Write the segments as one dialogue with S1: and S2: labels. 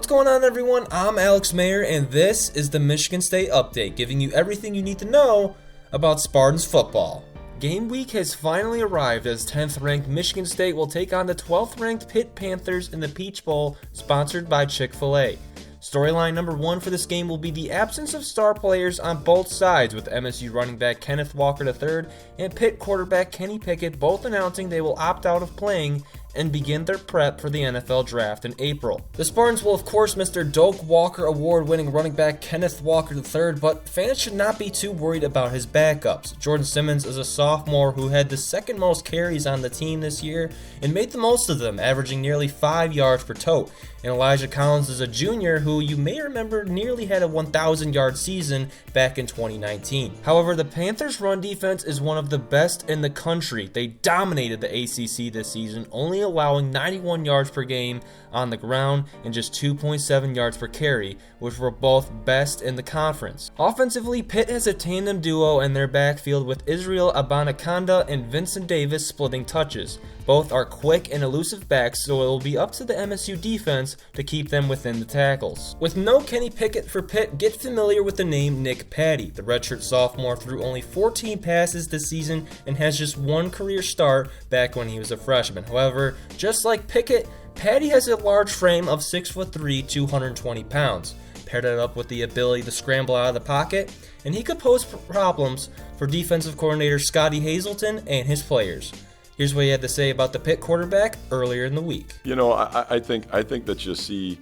S1: going on, everyone? I'm Alex Mayer, and this is the Michigan State Update, giving you everything you need to know about Spartans football. Game week has finally arrived as 10th-ranked Michigan State will take on the 12th-ranked Pitt Panthers in the Peach Bowl, sponsored by Chick-fil-A. Storyline number one for this game will be the absence of star players on both sides, with MSU running back Kenneth Walker III and Pitt quarterback Kenny Pickett both announcing they will opt out of playing and begin their prep for the NFL Draft in April. The Spartans will of course miss their Doak Walker Award-winning running back Kenneth Walker III, but fans should not be too worried about his backups. Jordan Simmons is a sophomore who had the second most carries on the team this year and made the most of them, averaging nearly 5 yards per tote. And Elijah Collins is a junior who you may remember nearly had a 1,000-yard season back in 2019. However, the Panthers' run defense is one of the best in the country. They dominated the ACC this season, only allowing 91 yards per game on the ground and just 2.7 yards per carry, which were both best in the conference. Offensively, Pitt has a tandem duo in their backfield with Israel Abanikanda and Vincent Davis splitting touches. Both are quick and elusive backs, so it will be up to the MSU defense to keep them within the tackles. With no Kenny Pickett for Pitt, get familiar with the name Nick Patty. The redshirt sophomore threw only 14 passes this season and has just one career start back when he was a freshman. However, just like Pickett, Patty has a large frame of 6'3", 220 pounds. Pair that up with the ability to scramble out of the pocket, and he could pose problems for defensive coordinator Scotty Hazelton and his players. Here's what he had to say about the Pitt quarterback earlier in the week.
S2: You know, I think that you see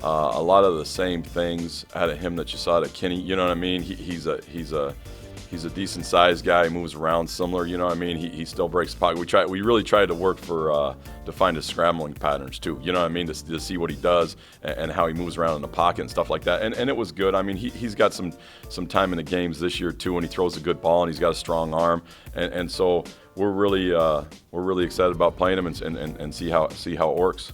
S2: a lot of the same things out of him that you saw out of Kenny. You know what I mean? He's a decent sized guy. He moves around similar. You know what I mean? He still breaks the pocket. We really tried to work to find his scrambling patterns too. You know what I mean? To see what he does and how he moves around in the pocket and stuff like that. And it was good. I mean, he's got some time in the games this year too, and he throws a good ball and he's got a strong arm. And so we're really excited about playing him and see how it works.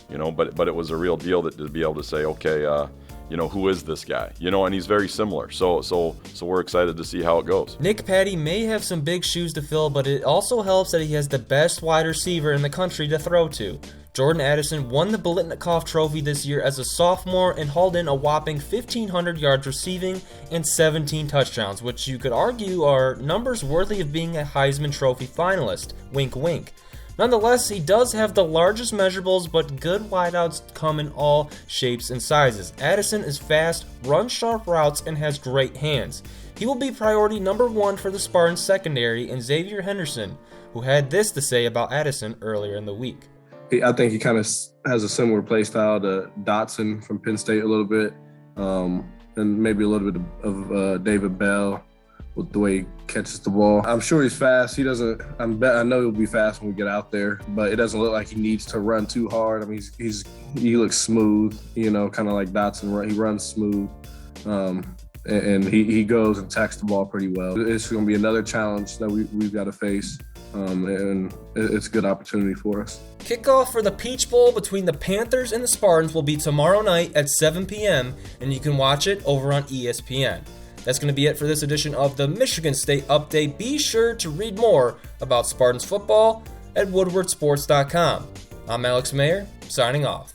S2: You know, but it was a real deal to be able to say, okay, you know, who is this guy? You know, and he's very similar. So we're excited to see how it goes.
S1: Nick Patty may have some big shoes to fill, but it also helps that he has the best wide receiver in the country to throw to. Jordan Addison won the Biletnikoff Trophy this year as a sophomore and hauled in a whopping 1,500 yards receiving and 17 touchdowns, which you could argue are numbers worthy of being a Heisman Trophy finalist. Wink, wink. Nonetheless, he does have the largest measurables, but good wideouts come in all shapes and sizes. Addison is fast, runs sharp routes, and has great hands. He will be priority number one for the Spartans secondary, and Xavier Henderson, who had this to say about Addison earlier in the week.
S3: I think he kind of has a similar play style to Dotson from Penn State a little bit, and maybe a little bit of David Bell with the way he catches the ball. I'm sure he's fast. I know he'll be fast when we get out there, but it doesn't look like he needs to run too hard. I mean, he looks smooth, you know, kind of like Dotson. He runs smooth, and he goes and attacks the ball pretty well. It's going to be another challenge that we've got to face. And it's a good opportunity for us.
S1: Kickoff for the Peach Bowl between the Panthers and the Spartans will be tomorrow night at 7 p.m., and you can watch it over on ESPN. That's going to be it for this edition of the Michigan State Update. Be sure to read more about Spartans football at woodwardsports.com. I'm Alex Mayer, signing off.